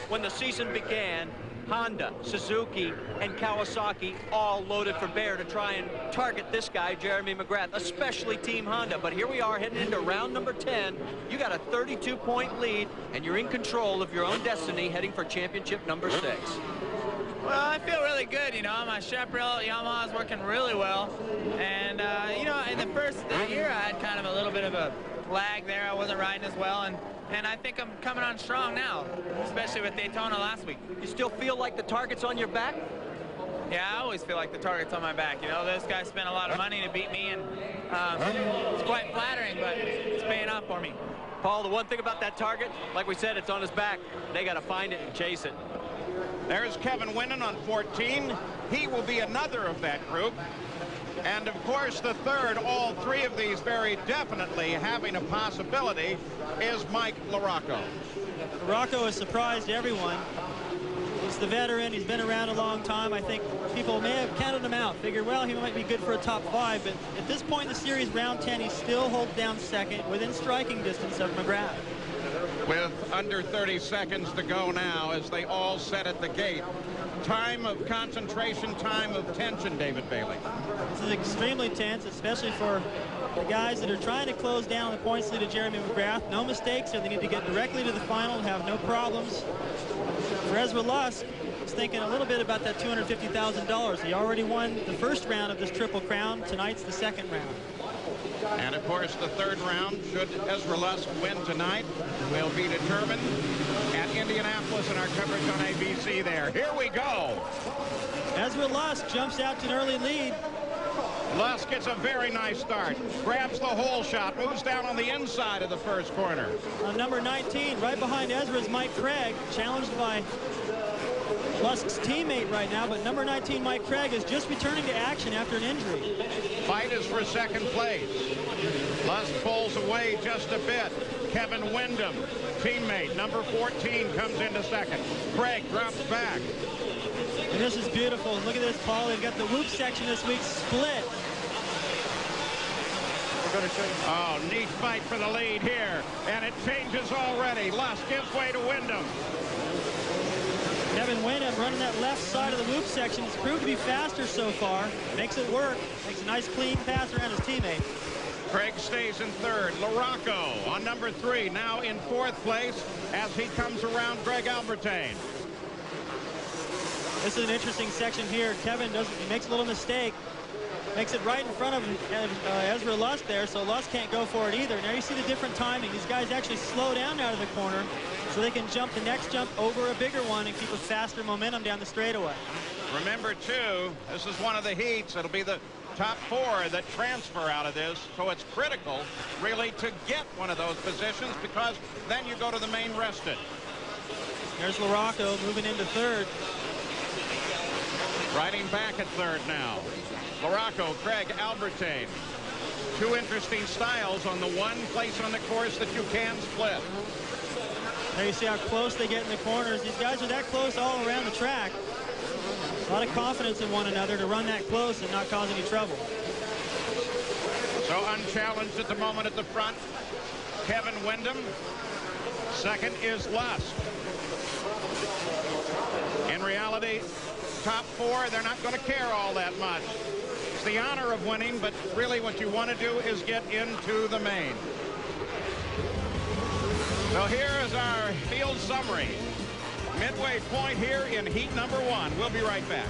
when the season began, Honda, Suzuki, and Kawasaki all loaded for bear to try and target this guy, Jeremy Mcgrath, especially Team Honda. But here we are heading into round number 10. You got a 32-point lead, and you're in control of your own destiny heading for championship number 6. Well, I feel really good, you know. My Chaparral Yamaha is working really well. And, you know, in the first year, I had kind of a little bit of a lag there. I wasn't riding as well. And I think I'm coming on strong now, especially with Daytona last week. You still feel like the target's on your back? Yeah, I always feel like the target's on my back. You know, this guy spent a lot of money to beat me, and it's quite flattering, but it's paying off for me. Paul, the one thing about that target, like we said, it's on his back. They got to find it and chase it. There's Kevin Winnan on 14. He will be another of that group. And, of course, the third, all three of these very definitely having a possibility, is Mike Larocco. Larocco has surprised everyone. He's the veteran. He's been around a long time. I think people may have counted him out, figured, well, he might be good for a top 5. But at this point in the series, round 10, he still holds down second within striking distance of Mcgrath. With under 30 seconds to go now as they all set at the gate. Time of concentration, time of tension, David Bailey. This is extremely tense, especially for the guys that are trying to close down the points lead of Jeremy Mcgrath. No mistakes, so they need to get directly to the final and have no problems. For Ezra Lusk, he's thinking a little bit about that $250,000. He already won the first round of this Triple Crown. Tonight's the second round. And, of course, the third round, should Ezra Lusk win tonight, will be determined at Indianapolis in our coverage on ABC there. Here we go. Ezra Lusk jumps out to an early lead. Lusk gets a very nice start. Grabs the hole shot, moves down on the inside of the first corner. On number 19, right behind Ezra is Mike Craig, challenged by Lusk's teammate right now, but number 19, Mike Craig, is just returning to action after an injury. Fight is for second place. Lusk pulls away just a bit. Kevin Windham, teammate, number 14, comes into second. Craig drops back. And this is beautiful. Look at this, Paul. They've got the whoop section this week split. We're going to show you. Oh, neat fight for the lead here. And it changes already. Lusk gives way to Windham. Kevin Windham running that left side of the whoop section. It's proved to be faster so far. Makes it work. Makes a nice clean pass around his teammate. Craig stays in third. Larocco on number 3, now in 4th place as he comes around Greg Albertine. This is an interesting section here. Kevin makes a little mistake. Makes it right in front of Ezra Lusk there, so Lusk can't go for it either. Now you see the different timing. These guys actually slow down out of the corner so they can jump the next jump over a bigger one and keep a faster momentum down the straightaway. Remember, too, this is one of the heats. It'll be the top 4 that transfer out of this, so it's critical, really, to get one of those positions because then you go to the main rested. There's Larocco moving into third. Riding back at third now. Larocco, Craig Albertine. 2 interesting styles on the one place on the course that you can split. There you see how close they get in the corners. These guys are that close all around the track. A lot of confidence in one another to run that close and not cause any trouble. So unchallenged at the moment at the front, Kevin Windham. Second is Lusk. In reality, top 4, they're not going to care all that much. It's the honor of winning, but really what you want to do is get into the main. So here is our field summary. Midway point here in heat number 1. We'll be right back.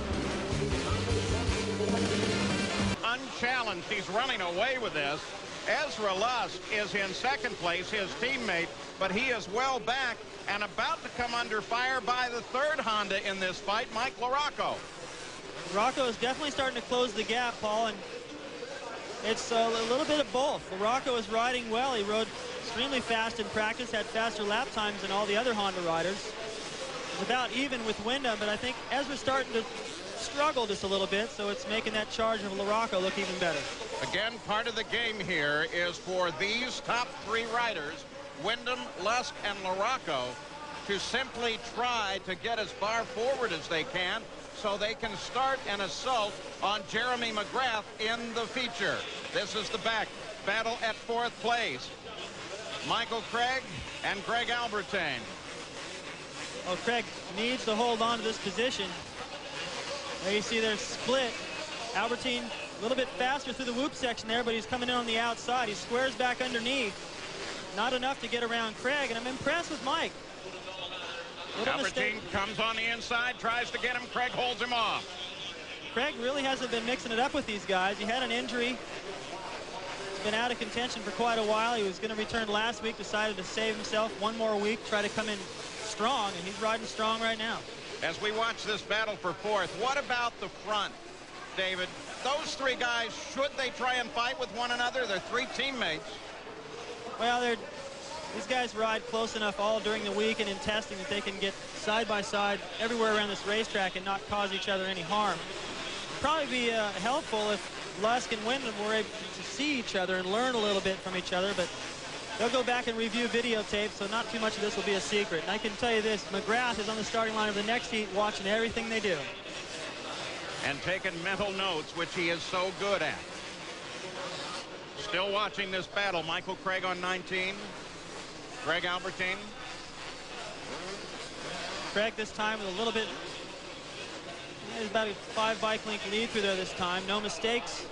Unchallenged, he's running away with this. Ezra Lusk is in second place, his teammate, but he is well back and about to come under fire by the third Honda in this fight, Mike Larocco. Larocco is definitely starting to close the gap, Paul, and it's a little bit of both. Larocco is riding well. He rode extremely fast in practice, had faster lap times than all the other Honda riders. It's about even with Windham, but I think Ezra's starting to struggle just a little bit, so it's making that charge of Larocco look even better. Again, part of the game here is for these top 3 riders, Windham, Lusk, and Larocco, to simply try to get as far forward as they can so they can start an assault on Jeremy Mcgrath in the feature. This is the back battle at 4th place. Michael Craig and Greg Albertine. Oh, Craig needs to hold on to this position. There you see they're split. Albertine a little bit faster through the whoop section there, but he's coming in on the outside. He squares back underneath. Not enough to get around Craig, and I'm impressed with Mike. Albertine comes on the inside, tries to get him. Craig holds him off. Craig really hasn't been mixing it up with these guys. He had an injury. He's been out of contention for quite a while. He was going to return last week, decided to save himself one more week, try to come in strong, and he's riding strong right now. As we watch this battle for fourth, what about the front, David? Those three guys, should they try and fight with one another? They're three teammates. Well, these guys ride close enough all during the week and in testing that they can get side by side everywhere around this racetrack and not cause each other any harm. Probably be helpful if Lusk and Wyndham were able to see each other and learn a little bit from each other, but they'll go back and review videotapes, so not too much of this will be a secret. And I can tell you this, Mcgrath is on the starting line of the next heat watching everything they do. And taking mental notes, which he is so good at. Still watching this battle, Michael Craig on 19. Greg Albertine. Craig this time with a little bit, he's about a 5 bike length lead through there this time. No mistakes.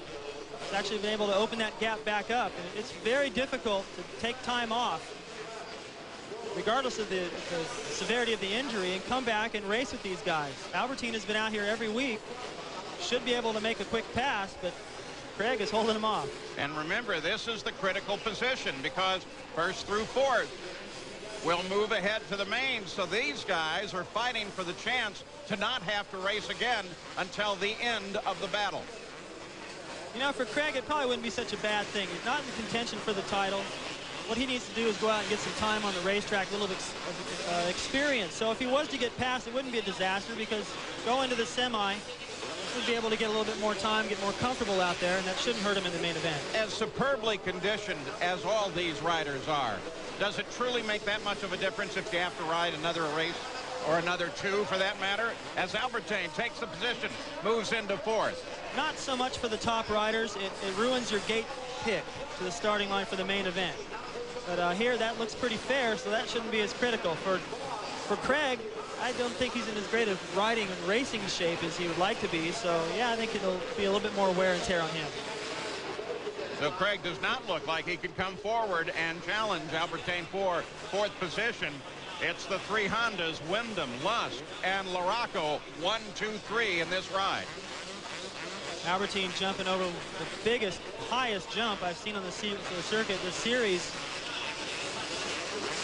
He's actually been able to open that gap back up. And it's very difficult to take time off, regardless of the severity of the injury, and come back and race with these guys. Albertine has been out here every week. Should be able to make a quick pass, but Craig is holding him off. And remember, this is the critical position because first through fourth will move ahead to the main. So these guys are fighting for the chance to not have to race again until the end of the battle. You know, for Craig, it probably wouldn't be such a bad thing. He's not in contention for the title. What he needs to do is go out and get some time on the racetrack, a little bit of experience. So if he was to get past, it wouldn't be a disaster because going to the semi, he'd be able to get a little bit more time, get more comfortable out there, and that shouldn't hurt him in the main event. As superbly conditioned as all these riders are, does it truly make that much of a difference if you have to ride another race or another two for that matter? As Albertine takes the position, moves into fourth. Not so much for the top riders. It ruins your gate pick to the starting line for the main event. But here, that looks pretty fair, so that shouldn't be as critical. For Craig, I don't think he's in as great a riding and racing shape as he would like to be. So, yeah, I think it'll be a little bit more wear and tear on him. So Craig does not look like he can come forward and challenge Albertine for fourth position. It's the three Hondas, Wyndham, Lusk, and Larocco, 1, 2, 3 in this ride. Albertine jumping over the biggest, highest jump I've seen on the circuit this series.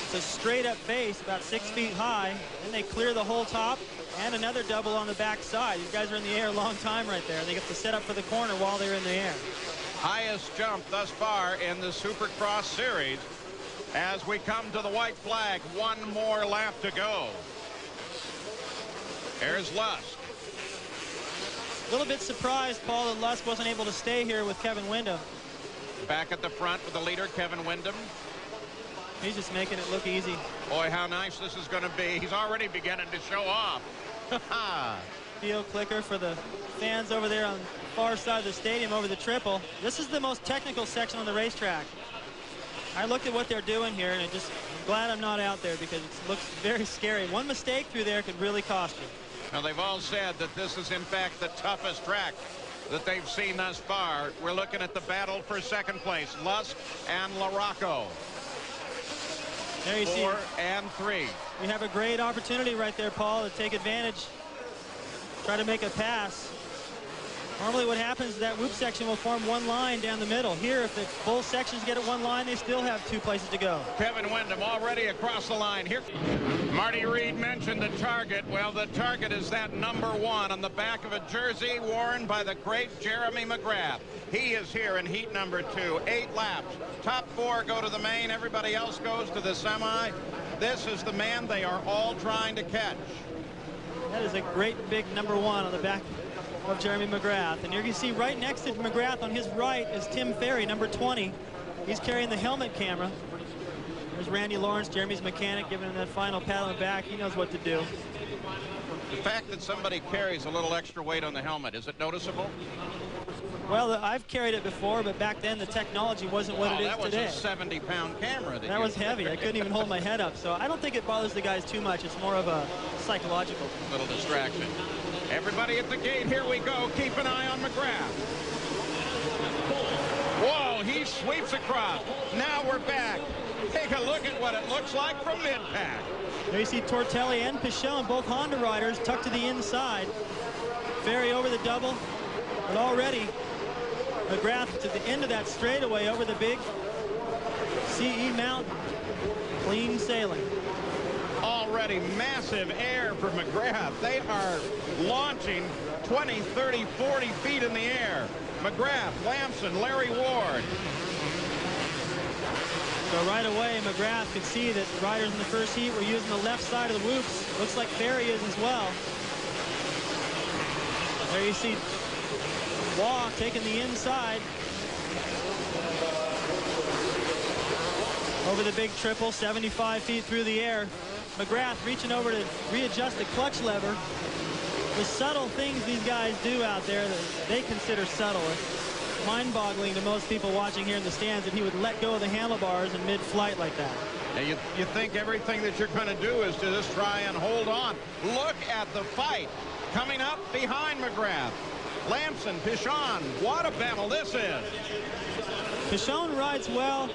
It's a straight up base, about 6 feet high. Then they clear the whole top and another double on the back side. These guys are in the air a long time right there. They get to set up for the corner while they're in the air. Highest jump thus far in the Supercross series. As we come to the white flag, one more lap to go. There's Lusk. A little bit surprised, Paul, that Lusk wasn't able to stay here with Kevin Wyndham. Back at the front with the leader, Kevin Wyndham. He's just making it look easy. Boy, how nice this is going to be. He's already beginning to show off. Field clicker for the fans over there on the far side of the stadium over the triple. This is the most technical section on the racetrack. I looked at what they're doing here, and I'm glad I'm not out there because it looks very scary. One mistake through there could really cost you. Now, they've all said that this is, in fact, the toughest track that they've seen thus far. We're looking at the battle for second place, Lusk and Larocco. There you see 4 and 3. We have a great opportunity right there, Paul, to take advantage, try to make a pass. Normally what happens is that whoop section will form one line down the middle. Here, if the both sections get at one line, they still have 2 places to go. Kevin Wyndham already across the line. Here, Marty Reed mentioned the target. Well, the target is that number 1 on the back of a jersey worn by the great Jeremy Mcgrath. He is here in heat number 2. 8 laps. Top 4 go to the main. Everybody else goes to the semi. This is the man they are all trying to catch. That is a great big number 1 on the back of Jeremy Mcgrath. And here you see right next to Mcgrath on his right is Tim Ferry, number 20. He's carrying the helmet camera. There's Randy Lawrence, Jeremy's mechanic, giving him that final pat on the back. He knows what to do. The fact that somebody carries a little extra weight on the helmet, is it noticeable? Well, I've carried it before, but back then the technology wasn't what it is today. That was a 70-pound camera. That was heavy. I couldn't even hold my head up. So I don't think it bothers the guys too much. It's more of a psychological little distraction. Everybody at the gate, here we go. Keep an eye on Mcgrath. Whoa, he sweeps across. Now we're back. Take a look at what it looks like from mid-pack. There you see Tortelli and Pichon, both Honda riders, tucked to the inside. Ferry over the double, but already Mcgrath to the end of that straightaway over the big CE mountain. Clean sailing. Already massive air for Mcgrath. They are launching 20, 30, 40 feet in the air. Mcgrath, Lamson, Larry Ward. So right away, Mcgrath could see that the riders in the first heat were using the left side of the whoops. Looks like Ferry is as well. There you see Waugh taking the inside. Over the big triple, 75 feet through the air. Mcgrath reaching over to readjust the clutch lever. The subtle things these guys do out there that they consider subtle. It's mind-boggling to most people watching here in the stands that he would let go of the handlebars in mid-flight like that. Now you think everything that you're going to do is to just try and hold on. Look at the fight coming up behind Mcgrath. Lamson, Pichon, what a battle this is. Pichon rides well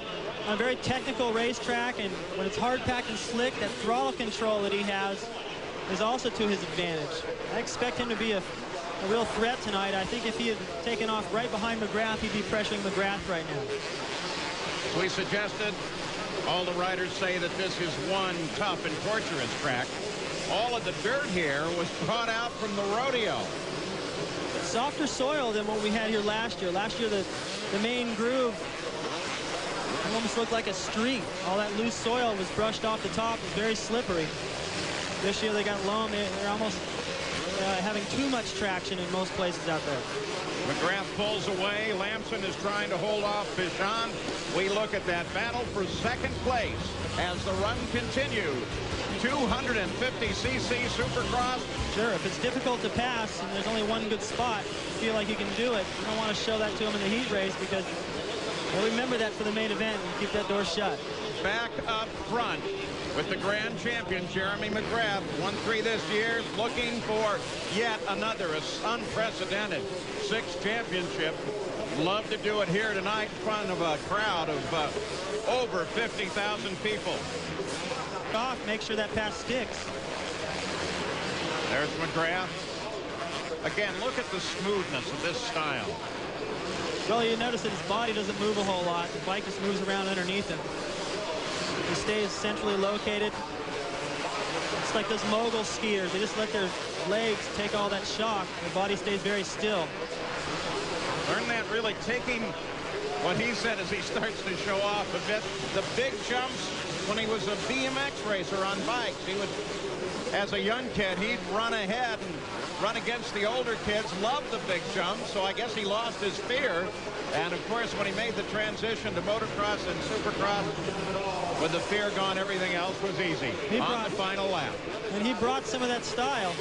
on a very technical racetrack, and when it's hard-packed and slick, that throttle control that he has is also to his advantage. I expect him to be a real threat tonight. I think if he had taken off right behind Mcgrath, he'd be pressuring Mcgrath right now. As we suggested, all the riders say that this is one tough and torturous track. All of the dirt here was brought out from the rodeo. Softer soil than what we had here last year. Last year, the main groove almost looked like a street. All that loose soil was brushed off the top. It was very slippery. This year they got loam. They're almost having too much traction in most places out there. Mcgrath pulls away. Lamson is trying to hold off Pichon. We look at that battle for second place as the run continues. 250cc Supercross. Sure, if it's difficult to pass and there's only one good spot, you feel like you can do it. You don't want to show that to him in the heat race because we'll remember that for the main event and keep that door shut. Back up front with the grand champion, Jeremy Mcgrath, 1-3 this year, looking for yet another unprecedented sixth championship. Love to do it here tonight in front of a crowd of over 50,000 people. Off, make sure that pass sticks. There's Mcgrath. Again, look at the smoothness of this style. Well, you notice that his body doesn't move a whole lot. The bike just moves around underneath him. He stays centrally located. It's like those mogul skiers. They just let their legs take all that shock. Their body stays very still. Learned that really taking what he said as he starts to show off a bit. The big jumps when he was a BMX racer on bikes. He would, as a young kid, he'd run ahead and run against the older kids, loved the big jumps, so I guess he lost his fear. And of course, when he made the transition to motocross and supercross, with the fear gone, everything else was easy on the final lap. And he brought some of that style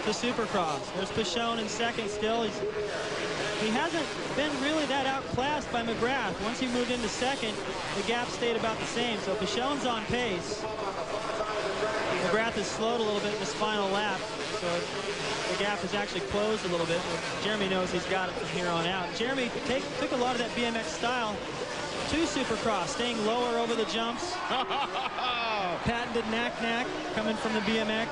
to supercross. There's Pichon in second still. He hasn't been really that outclassed by Mcgrath. Once he moved into second, the gap stayed about the same. So Pichon's on pace. Mcgrath has slowed a little bit in this final lap. So the gap has actually closed a little bit. Jeremy knows he's got it from here on out. Jeremy took a lot of that BMX style to Supercross, staying lower over the jumps. Patented knack coming from the BMX.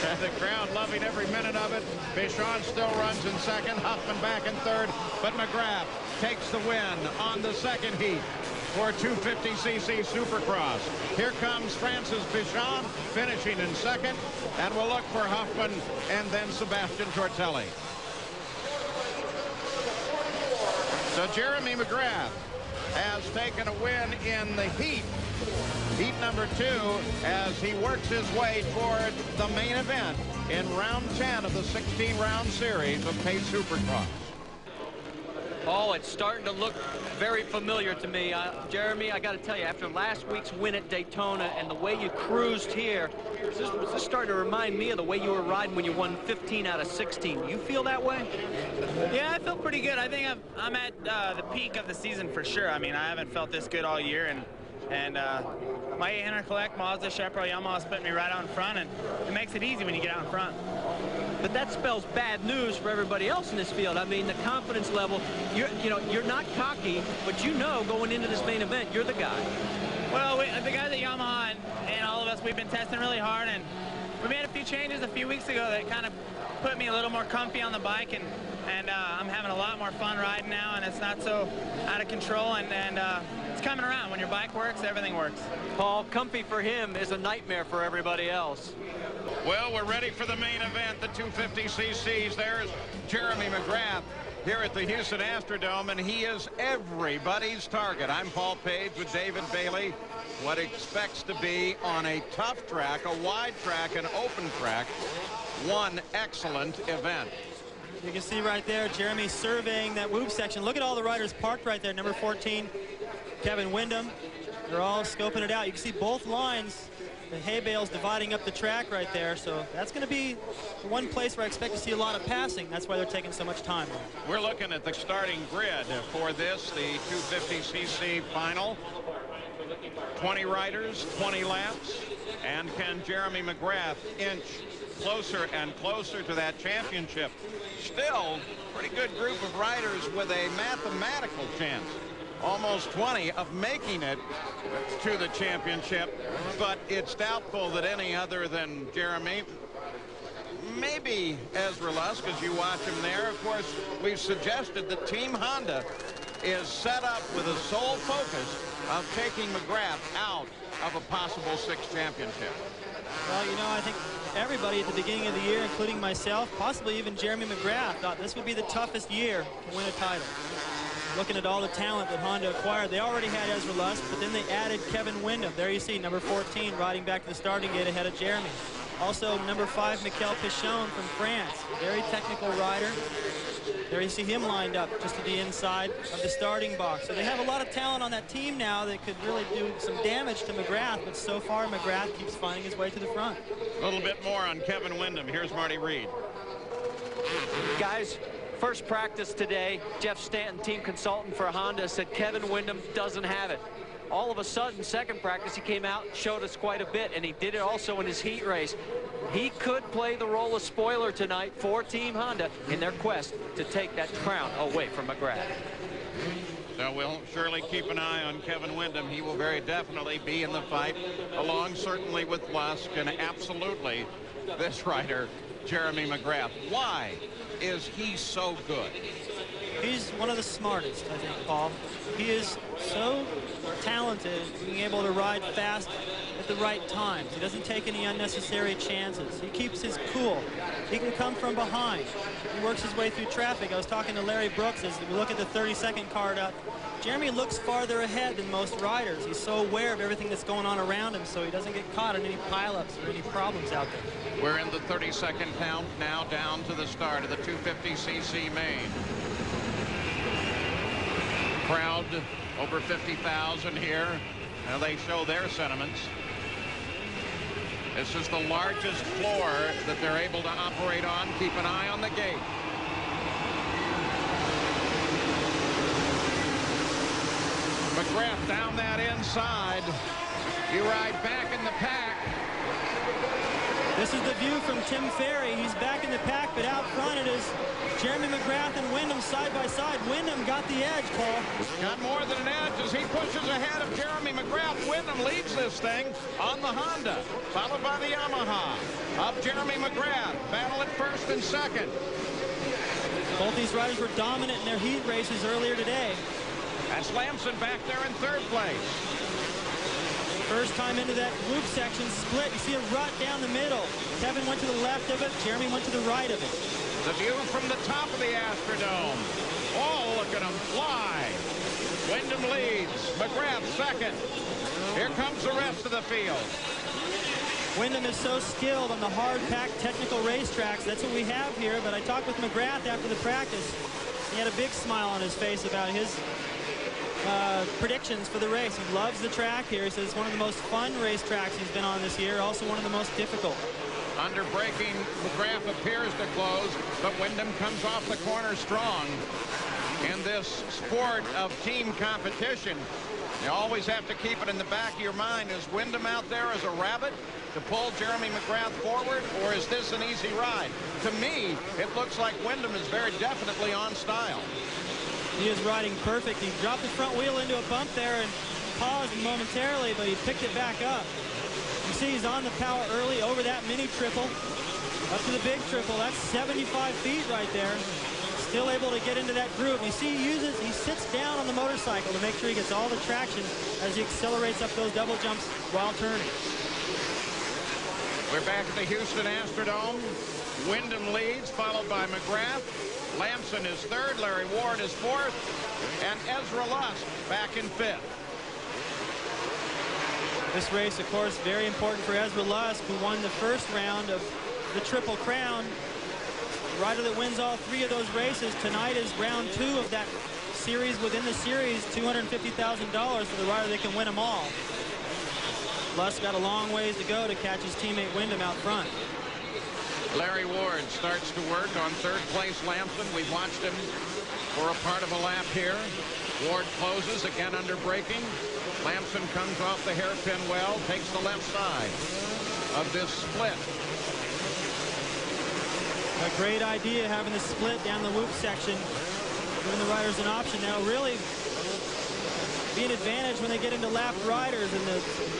And the crowd loving every minute of it. Pichon still runs in second, Huffman back in third, but Mcgrath takes the win on the second heat for 250cc Supercross. Here comes Francis Pichon finishing in second, and we'll look for Huffman and then Sebastian Tortelli. So Jeremy Mcgrath has taken a win in the heat number 2, as he works his way toward the main event in round 10 of the 16-round series of Pace Supercross. Oh, it's starting to look very familiar to me. Jeremy, I got to tell you, after last week's win at Daytona and the way you cruised here, this is starting to remind me of the way you were riding when you won 15 out of 16. You feel that way? Yeah, I feel pretty good. I think I'm at the peak of the season for sure. I mean, I haven't felt this good all year, and my 800 Collect, Mazda, Chaparral, Yamaha's putting me right out in front, and it makes it easy when you get out in front. But that spells bad news for everybody else in this field. I mean, the confidence level, you're not cocky, but you know going into this main event, you're the guy. Well, the guys at Yamaha and all of us, we've been testing really hard, and we made a few changes a few weeks ago that kind of put me a little more comfy on the bike, and I'm having a lot more fun riding now, and it's not so out of control, and it's coming around. When your bike works, everything works. Paul, comfy for him is a nightmare for everybody else. Well, we're ready for the main event, the 250cc's. There's Jeremy Mcgrath here at the Houston Astrodome, and he is everybody's target. I'm Paul Page with David Bailey. What expects to be on a tough track, a wide track, an open track, one excellent event. You can see right there, Jeremy surveying that whoop section. Look at all the riders parked right there. Number 14, Kevin Windham. They're all scoping it out. You can see both lines, the hay bales dividing up the track right there. So that's going to be the one place where I expect to see a lot of passing. That's why they're taking so much time. We're looking at the starting grid for this, the 250cc final. 20 riders, 20 laps. And can Jeremy Mcgrath inch closer and closer to that championship? Still, pretty good group of riders with a mathematical chance, almost 20, of making it to the championship, but it's doubtful that any other than Jeremy, maybe Ezra Lusk, as you watch him there. Of course, we've suggested that Team Honda is set up with a sole focus of taking Mcgrath out of a possible 6th championship. Well, you know, I think everybody at the beginning of the year, including myself, possibly even Jeremy Mcgrath, thought this would be the toughest year to win a title. Looking at all the talent that Honda acquired, they already had Ezra Lusk, but then they added Kevin Windham. There you see number 14 riding back to the starting gate ahead of Jeremy. Also number 5, Mikel Pichon from France, very technical rider. There you see him lined up just to the inside of the starting box. So they have a lot of talent on that team now that could really do some damage to Mcgrath, but so far Mcgrath keeps finding his way to the front. A little bit more on Kevin Windham. Here's Marty Reed. Guys, first practice today, Jeff Stanton, team consultant for Honda, said Kevin Windham doesn't have it. All of a sudden, second practice, he came out and showed us quite a bit, and he did it also in his heat race. He could play the role of spoiler tonight for Team Honda in their quest to take that crown away from Mcgrath. So we'll surely keep an eye on Kevin Windham. He will very definitely be in the fight, along certainly with Lusk, and absolutely this rider, Jeremy Mcgrath. Why is he so good? He's one of the smartest, I think, Paul. He is so talented at being able to ride fast at the right times. He doesn't take any unnecessary chances. He keeps his cool. He can come from behind. He works his way through traffic. I was talking to Larry Brooks as we look at the 30-second card up. Jeremy looks farther ahead than most riders. He's so aware of everything that's going on around him, so he doesn't get caught in any pileups or any problems out there. We're in the 30-second count now, down to the start of the 250cc main. Crowd over 50,000 here. Now they show their sentiments. This is the largest floor that they're able to operate on. Keep an eye on the gate. Mcgrath down that inside. You ride back in the pack. This is the view from Tim Ferry. He's back in the pack, but out front it is Jeremy Mcgrath and Windham side by side. Windham got the edge, Paul. Got more than an edge as he pushes ahead of Jeremy Mcgrath. Windham leads this thing on the Honda, followed by the Yamaha. Up Jeremy Mcgrath, battle at first and second. Both these riders were dominant in their heat races earlier today. That's Lamson back there in third place. First time into that loop section split. You see a rut down the middle. Kevin went to the left of it. Jeremy went to the right of it. The view from the top of the Astrodome. Oh, look at him fly. Windham leads. Mcgrath second. Here comes the rest of the field. Windham is so skilled on the hard-packed technical racetracks. That's what we have here. But I talked with Mcgrath after the practice. He had a big smile on his face about his predictions for the race. He loves the track here. He says it's one of the most fun racetracks he's been on this year, also one of the most difficult. Under braking, Mcgrath appears to close, but Wyndham comes off the corner strong. In this sport of team competition, you always have to keep it in the back of your mind. Is Wyndham out there as a rabbit to pull Jeremy Mcgrath forward, or is this an easy ride? To me, it looks like Wyndham is very definitely on style. He is riding perfect. He dropped the front wheel into a bump there and paused momentarily, but he picked it back up. You see he's on the power early over that mini triple, up to the big triple. That's 75 feet right there. Still able to get into that groove. You see he sits down on the motorcycle to make sure he gets all the traction as he accelerates up those double jumps while turning. We're back at the Houston Astrodome. Wyndham leads, followed by Mcgrath. Lamson is third, Larry Ward is fourth, and Ezra Lusk back in fifth. This race, of course, very important for Ezra Lusk, who won the first round of the Triple Crown. The rider that wins all three of those races tonight is round 2 of that series within the series, $250,000 for the rider that can win them all. Lusk got a long ways to go to catch his teammate Wyndham out front. Larry Ward starts to work on third place Lamson. We've watched him for a part of a lap here. Ward closes again under braking. Lamson comes off the hairpin well, takes the left side of this split. A great idea having the split down the whoop section, giving the riders an option. Now really be an advantage when they get into lapped riders and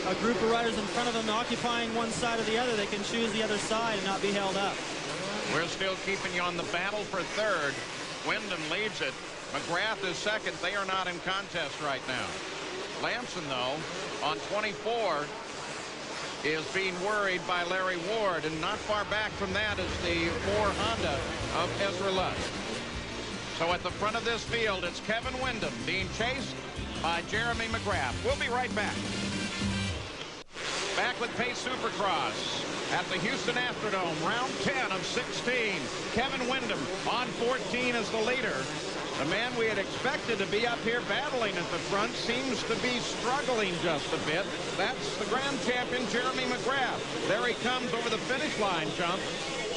a group of riders in front of them occupying one side or the other. They can choose the other side and not be held up. We're still keeping you on the battle for third. Wyndham leads it. Mcgrath is second. They are not in contest right now. Lamson, though, on 24, is being worried by Larry Ward, and not far back from that is the Ford Honda of Ezra Lusk. So at the front of this field, it's Kevin Wyndham being chased by Jeremy Mcgrath. We'll be right back. Back with Pace Supercross at the Houston Astrodome, round 10 of 16. Kevin Wyndham on 14 as the leader. The man we had expected to be up here battling at the front seems to be struggling just a bit. That's the grand champion, Jeremy Mcgrath. There he comes over the finish line jump.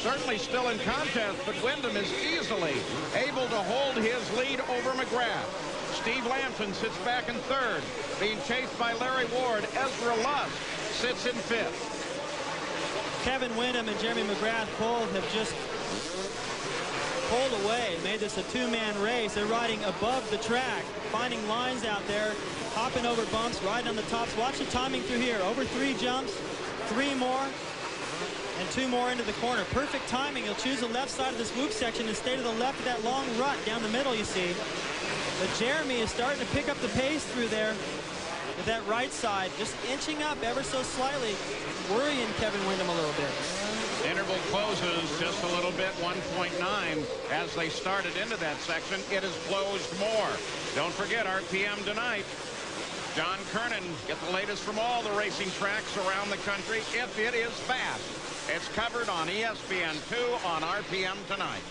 Certainly still in contest, but Wyndham is easily able to hold his lead over Mcgrath. Steve Lamson sits back in third, being chased by Larry Ward. Ezra Lusk sits in fifth. Kevin Wyndham and Jeremy Mcgrath both have just pulled away, made this a two-man race. They're riding above the track, finding lines out there, hopping over bumps, riding on the tops. Watch the timing through here. Over 3 jumps, 3 more, and 2 more into the corner. Perfect timing. He'll choose the left side of this whoop section and stay to the left of that long rut down the middle, you see. But Jeremy is starting to pick up the pace through there with that right side, just inching up ever so slightly, worrying Kevin Wyndham a little bit. Interval closes just a little bit, 1.9. As they started into that section, it has closed more. Don't forget RPM tonight. John Kernan, get the latest from all the racing tracks around the country, if it is fast. It's covered on ESPN2 on RPM tonight.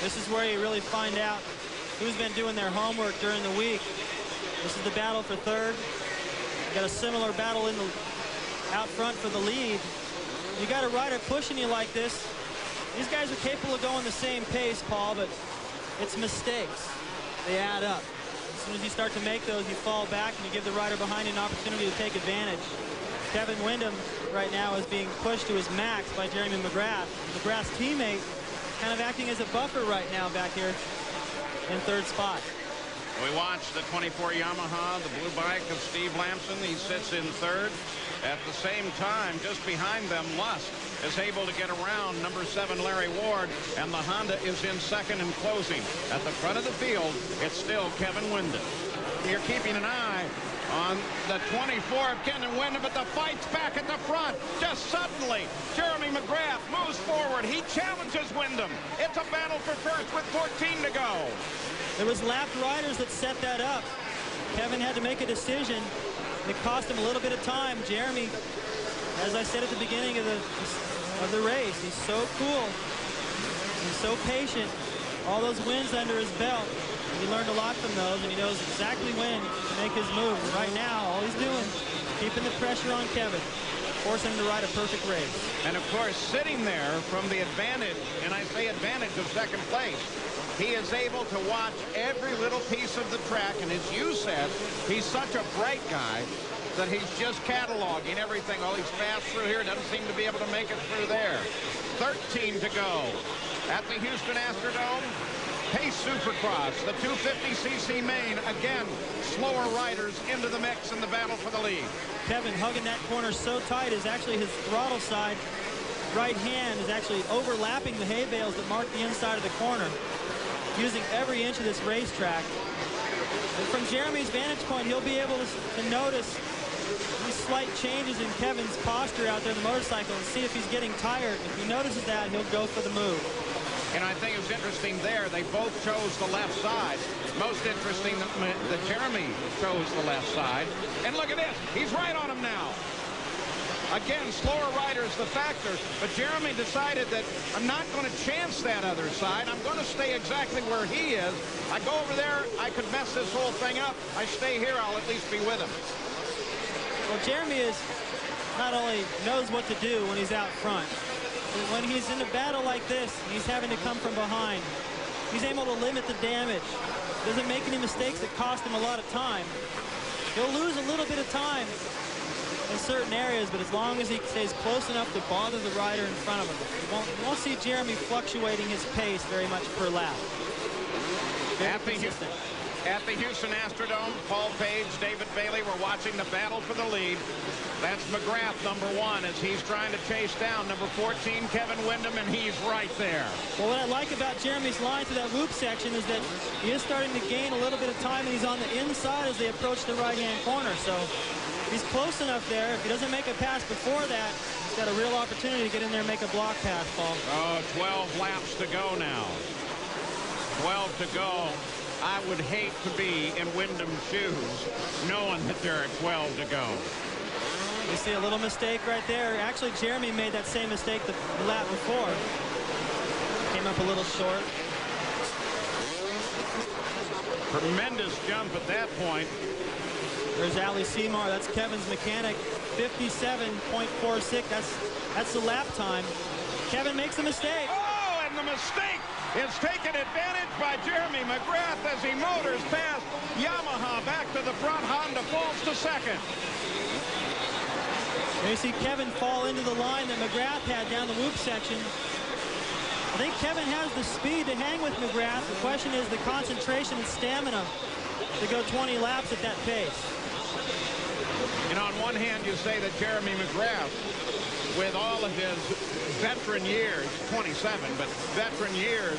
This is where you really find out who's been doing their homework during the week. This is the battle for third. Got a similar battle in the out front for the lead. You got a rider pushing you like this. These guys are capable of going the same pace, Paul, but it's mistakes. They add up. As soon as you start to make those, you fall back and you give the rider behind you an opportunity to take advantage. Kevin Wyndham right now is being pushed to his max by Jeremy Mcgrath. Mcgrath's teammate kind of acting as a buffer right now back here in third spot. We watch the 24 Yamaha, the blue bike of Steve Lamson. He sits in third. At the same time, just behind them, Lusk is able to get around number 7 Larry Ward, and the Honda is in second and closing. At the front of the field, it's still Kevin Wyndham. You're keeping an eye on the 24 of Kevin Wyndham, but the fight's back at the front. Just suddenly, Jeremy Mcgrath moves forward. He challenges Wyndham. It's a battle for first with 14 to go. There was lapped riders that set that up. Kevin had to make a decision. It cost him a little bit of time. Jeremy, as I said at the beginning of the race, he's so cool. He's so patient. all those wins under his belt. He learned a lot from those, and he knows exactly when to make his move. And right now, all he's doing is keeping the pressure on Kevin, forcing him to ride a perfect race. And, of course, sitting there from the advantage, and I say advantage of second place, he is able to watch every little piece of the track. And as you said, he's such a bright guy that he's just cataloging everything. Oh, he's fast through here, doesn't seem to be able to make it through there. 13 to go at the Houston Astrodome. Pace Supercross, the 250cc main. Again, slower riders into the mix in the battle for the lead. Kevin hugging that corner so tight is actually his throttle side. Right hand is actually overlapping the hay bales that mark the inside of the corner, using every inch of this racetrack. And from Jeremy's vantage point, he'll be able to notice these slight changes in Kevin's posture out there on the motorcycle and see if he's getting tired. If he notices that, he'll go for the move. And I think it was interesting there, they both chose the left side. Most interesting that Jeremy chose the left side. And look at this, he's right on him now. Again, slower riders the factor, but Jeremy decided that I'm not going to chance that other side. I'm going to stay exactly where he is. I go over there, I could mess this whole thing up. I stay here, I'll at least be with him. Well, Jeremy is not only knows what to do when he's out front, but when he's in a battle like this, he's having to come from behind. He's able to limit the damage. Doesn't make any mistakes that cost him a lot of time. He'll lose a little bit of time in certain areas, but as long as he stays close enough to bother the rider in front of him, you won't see Jeremy fluctuating his pace very much per lap. At the Houston Astrodome, Paul Page, David Bailey were watching the battle for the lead. That's Mcgrath, number 1, as he's trying to chase down number 14, Kevin Windham, and he's right there. Well, what I like about Jeremy's line to that loop section is that he is starting to gain a little bit of time, and he's on the inside as they approach the right-hand corner. So he's close enough there. If he doesn't make a pass before that, he's got a real opportunity to get in there and make a block pass, Paul. Oh, 12 laps to go now. 12 to go. I would hate to be in Wyndham's shoes, knowing that there are 12 to go. You see a little mistake right there. Actually, Jeremy made that same mistake the lap before. Came up a little short. Tremendous jump at that point. There's Ali Seymour. That's Kevin's mechanic. 57.46. That's the lap time. Kevin makes a mistake. Oh, and the mistake is taken advantage by Jeremy Mcgrath as he motors past Yamaha back to the front. Honda falls to second. There you see Kevin fall into the line that Mcgrath had down the loop section. I think Kevin has the speed to hang with Mcgrath. The question is the concentration and stamina to go 20 laps at that pace. You know, on one hand, you say that Jeremy Mcgrath, with all of his veteran years, 27, but veteran years,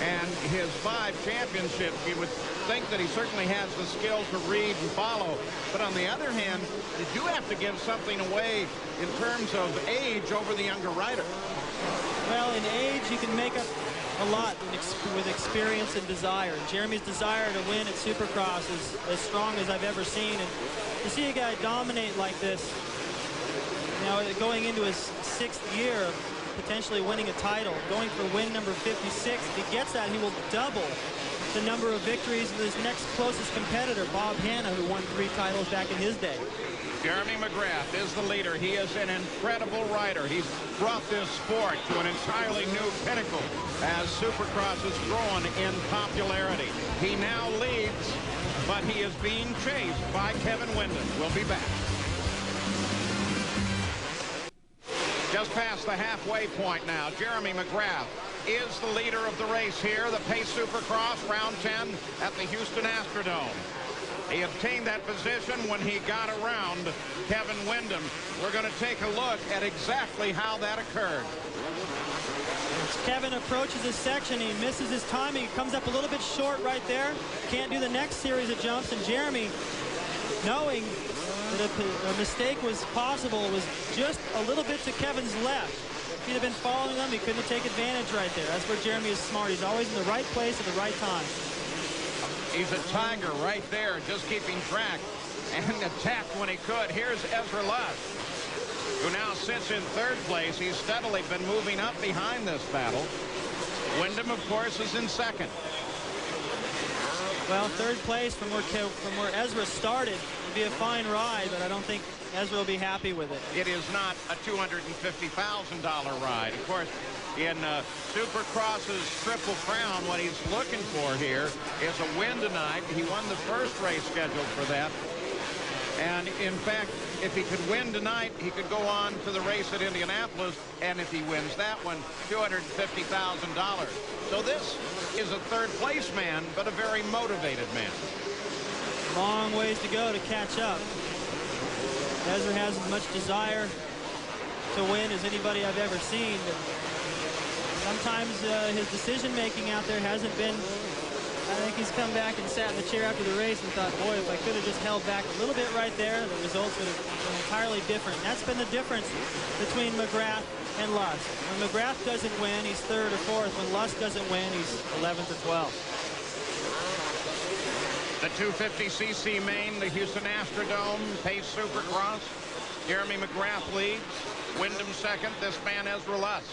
and his 5 championships, you would think that he certainly has the skill to read and follow. But on the other hand, you do have to give something away in terms of age over the younger rider. Well, in age, you can make up a lot with experience and desire. Jeremy's desire to win at Supercross is as strong as I've ever seen. And to see a guy dominate like this, you know, going into his 6th year of potentially winning a title, going for win number 56. If he gets that, he will double the number of victories of his next closest competitor, Bob Hanna, who won 3 titles back in his day. Jeremy Mcgrath is the leader. He is an incredible rider. He's brought this sport to an entirely new pinnacle as Supercross is growing in popularity. He now leads, but he is being chased by Kevin Windham. We'll be back. Just past the halfway point now. Jeremy Mcgrath is the leader of the race here. The Pace Supercross round 10 at the Houston Astrodome. He obtained that position when he got around Kevin Windham. We're going to take a look at exactly how that occurred. As Kevin approaches his section, he misses his timing. He comes up a little bit short right there. Can't do the next series of jumps. And Jeremy, knowing that a mistake was possible, was just a little bit to Kevin's left. If he'd have been following them, he couldn't take advantage right there. That's where Jeremy is smart. He's always in the right place at the right time. He's a tiger right there, just keeping track, and attacked when he could. Here's Ezra Lush, who now sits in 3rd place. He's steadily been moving up behind this battle. Wyndham, of course, is in second. Well, third place from where Ezra started would be a fine ride, but I don't think Ezra will be happy with it. It is not a $250,000 ride. Of course, in Supercross's Triple Crown, what he's looking for here is a win tonight. He won the first race scheduled for that. And in fact, if he could win tonight, he could go on to the race at Indianapolis, and if he wins that one, $250,000. So this is a third-place man, but a very motivated man. Long ways to go to catch up. Ezra has as much desire to win as anybody I've ever seen, but sometimes his decision-making out there hasn't been. I think he's come back and sat in the chair after the race and thought, boy, if I could have just held back a little bit right there, the results would have been entirely different. And that's been the difference between Mcgrath and Lusk. When Mcgrath doesn't win, he's third or fourth. When Lusk doesn't win, he's 11th or 12th. The 250cc main, the Houston Astrodome, Pace Supercross. Jeremy Mcgrath leads. Wyndham second. This man, Ezra Lusk,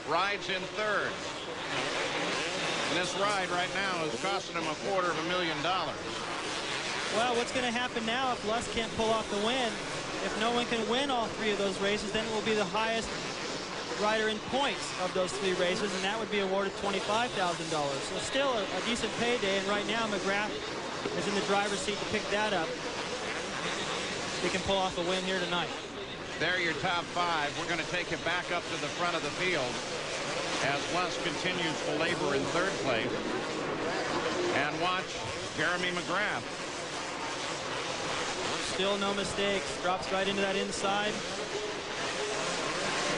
rides in third. And this ride right now is costing him $250,000. Well, what's going to happen now if Lusk can't pull off the win? If no one can win all three of those races, then it will be the highest rider in points of those three races, and that would be awarded $25,000. So still a decent payday, and right now Mcgrath is in the driver's seat to pick that up. He can pull off a win here tonight. There are your top five. We're going to take it back up to the front of the field as Lusk continues to labor in third place. And watch Jeremy Mcgrath. Still no mistakes. Drops right into that inside.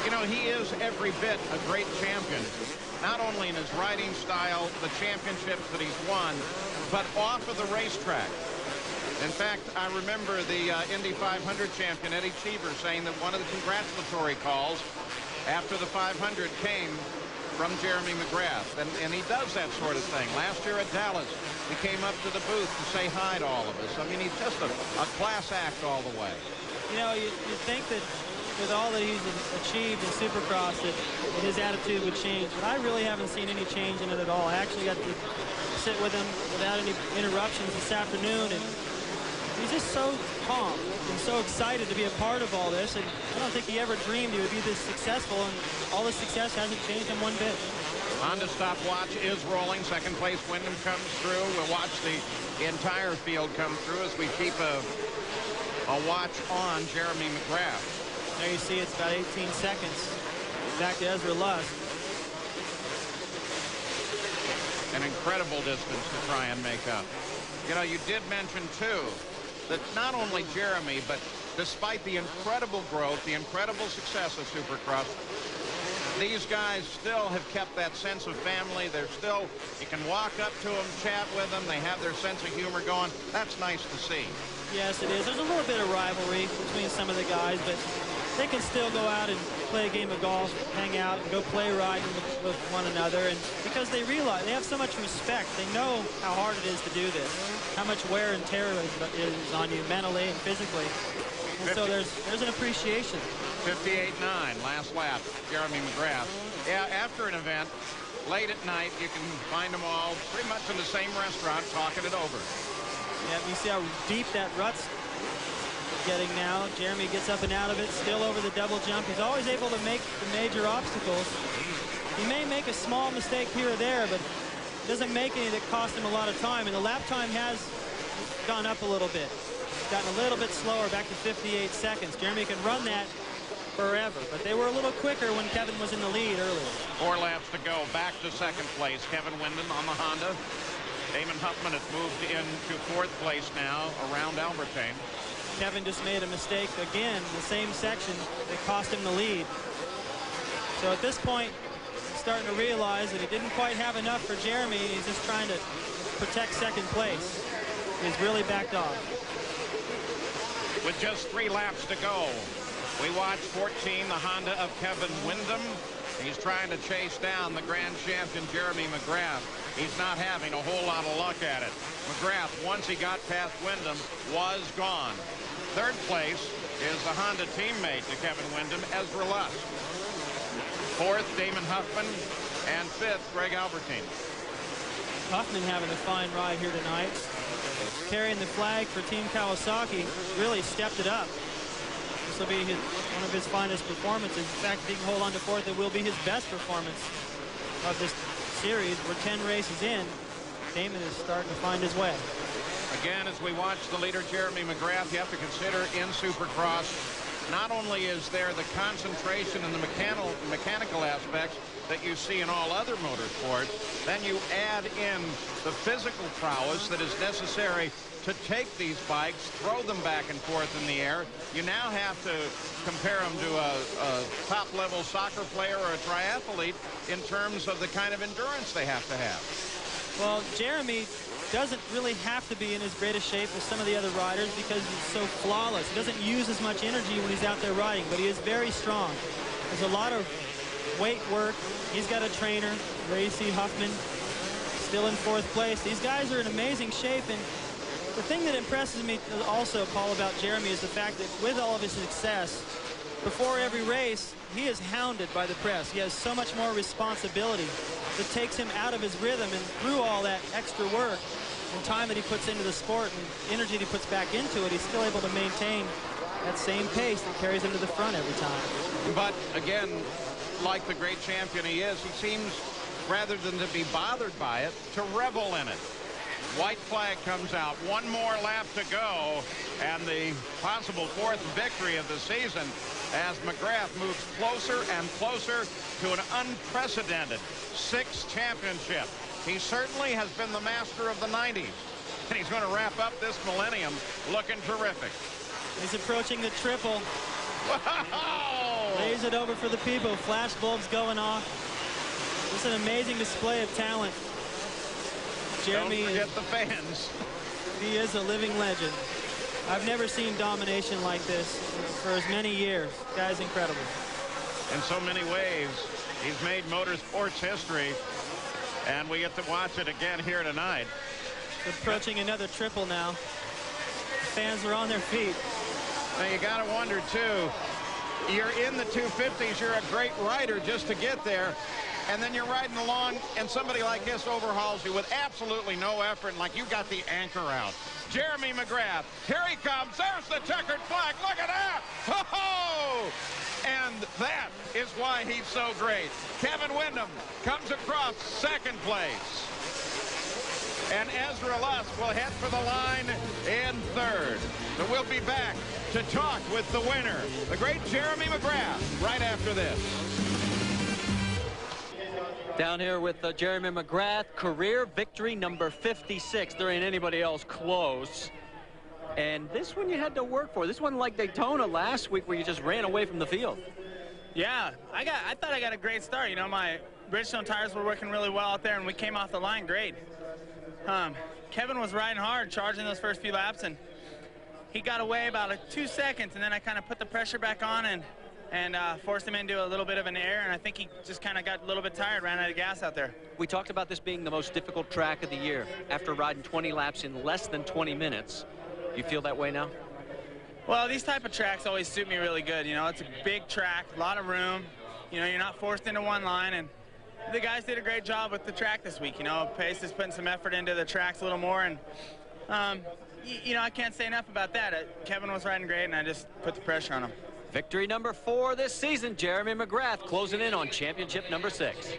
You know, he is every bit a great champion. Not only in his riding style, the championships that he's won, but off of the racetrack. In fact, I remember the Indy 500 champion, Eddie Cheever, saying that one of the congratulatory calls after the 500 came from Jeremy Mcgrath. And he does that sort of thing. Last year at Dallas, he came up to the booth to say hi to all of us. I mean, he's just a class act all the way. You know, you think that with all that he's achieved in Supercross, that his attitude would change. But I really haven't seen any change in it at all. I actually got to sit with him without any interruptions this afternoon, and he's just so calm and so excited to be a part of all this. And I don't think he ever dreamed he would be this successful, and all this success hasn't changed him one bit. Honda stopwatch is rolling. Second place Wyndham comes through. We'll watch the entire field come through as we keep a watch on Jeremy Mcgrath. There you see it's about 18 seconds back to Ezra Lusk. An incredible distance to try and make up. You know, you did mention, too, that not only Jeremy, but despite the incredible growth, the incredible success of Supercross, these guys still have kept that sense of family. They're still, you can walk up to them, chat with them. They have their sense of humor going. That's nice to see. Yes, it is. There's a little bit of rivalry between some of the guys, but they can still go out and play a game of golf, hang out, and go play riding with one another. And because they realize, they have so much respect. They know how hard it is to do this, how much wear and tear is on you mentally and physically. And so there's an appreciation. 58.9, last lap, Jeremy Mcgrath. Yeah, after an event, late at night, you can find them all pretty much in the same restaurant talking it over. Yeah, you see how deep that rut's getting now. Jeremy gets up and out of it, still over the double jump. He's always able to make the major obstacles. He may make a small mistake here or there, but doesn't make any that cost him a lot of time. And the lap time has gone up a little bit. It's gotten a little bit slower, back to 58 seconds. Jeremy can run that forever, but they were a little quicker when Kevin was in the lead earlier. 4 laps to go. Back to second place. Kevin Wyndham on the Honda. Damon Huffman has moved into 4th place now around Albertine. Kevin just made a mistake again, the same section that cost him the lead. So at this point, he's starting to realize that he didn't quite have enough for Jeremy. He's just trying to protect second place. He's really backed off. With just 3 laps to go, we watch 14, the Honda of Kevin Wyndham. He's trying to chase down the grand champion, Jeremy Mcgrath. He's not having a whole lot of luck at it. Mcgrath, once he got past Wyndham, was gone. 3rd place is the Honda teammate to Kevin Wyndham, Ezra Lusk. 4th, Damon Huffman. And 5th, Greg Albertine. Huffman having a fine ride here tonight. Carrying the flag for Team Kawasaki, really stepped it up. This will be one of his finest performances. In fact, if he can hold on to 4th, it will be his best performance of this series. We're 10 races in. Damon is starting to find his way. Again, as we watch the leader, Jeremy Mcgrath, you have to consider in Supercross, not only is there the concentration and the mechanical aspects that you see in all other motorsports, then you add in the physical prowess that is necessary to take these bikes, throw them back and forth in the air. You now have to compare them to a top-level soccer player or a triathlete in terms of the kind of endurance they have to have. Well, Jeremy doesn't really have to be in as great a shape as some of the other riders because he's so flawless. He doesn't use as much energy when he's out there riding, but he is very strong. There's a lot of weight work. He's got a trainer. There you see Huffman still in 4th place. These guys are in amazing shape, and the thing that impresses me also, Paul, about Jeremy is the fact that with all of his success, before every race, he is hounded by the press. He has so much more responsibility that takes him out of his rhythm, and through all that extra work and time that he puts into the sport and energy that he puts back into it, he's still able to maintain that same pace that carries him to the front every time. But again, like the great champion he is, he seems, rather than to be bothered by it, to revel in it. White flag comes out. One more lap to go, and the possible 4th victory of the season as Mcgrath moves closer and closer to an unprecedented 6th championship. He certainly has been the master of the 90s, and he's going to wrap up this millennium looking terrific. He's approaching the triple. Wow! Lays it over for the people. Flash bulbs going off. Just an amazing display of talent. Jeremy, don't forget the fans. He is a living legend. I've never seen domination like this for as many years. Guy's incredible. In so many ways, he's made motorsports history, and we get to watch it again here tonight. Approaching another triple now. Fans are on their feet. Now you got to wonder too, you're in the 250s, you're a great rider just to get there, and then you're riding along and somebody like this overhauls you with absolutely no effort, and like you got the anchor out. Jeremy Mcgrath, here he comes, there's the checkered flag, look at that! Ho-ho! And that is why he's so great. Kevin Windham comes across 2nd place. And Ezra Lusk will head for the line in 3rd. But we'll be back to talk with the winner, the great Jeremy Mcgrath, right after this. Down here with Jeremy Mcgrath, career victory number 56. There ain't anybody else close. And this one you had to work for. This wasn't like Daytona last week where you just ran away from the field. Yeah, I thought I got a great start. You know, my Bridgestone tires were working really well out there, and we came off the line great. Kevin was riding hard, charging those first few laps, and he got away about 2 seconds, and then I kind of put the pressure back on and forced him into a little bit of an air, and I think he just kind of got a little bit tired, ran out of gas out there. We talked about this being the most difficult track of the year. After riding 20 laps in less than 20 minutes, you feel that way now? Well, these type of tracks always suit me really good. You know, it's a big track, a lot of room. You know, you're not forced into one line, and the guys did a great job with the track this week. You know, Pace is putting some effort into the tracks a little more, and you know, I can't say enough about that. Kevin was riding great, and I just put the pressure on him. Victory number 4 this season, Jeremy Mcgrath closing in on championship number 6.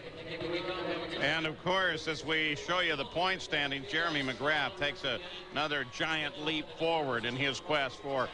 And of course, as we show you the point standings, Jeremy Mcgrath takes another giant leap forward in his quest for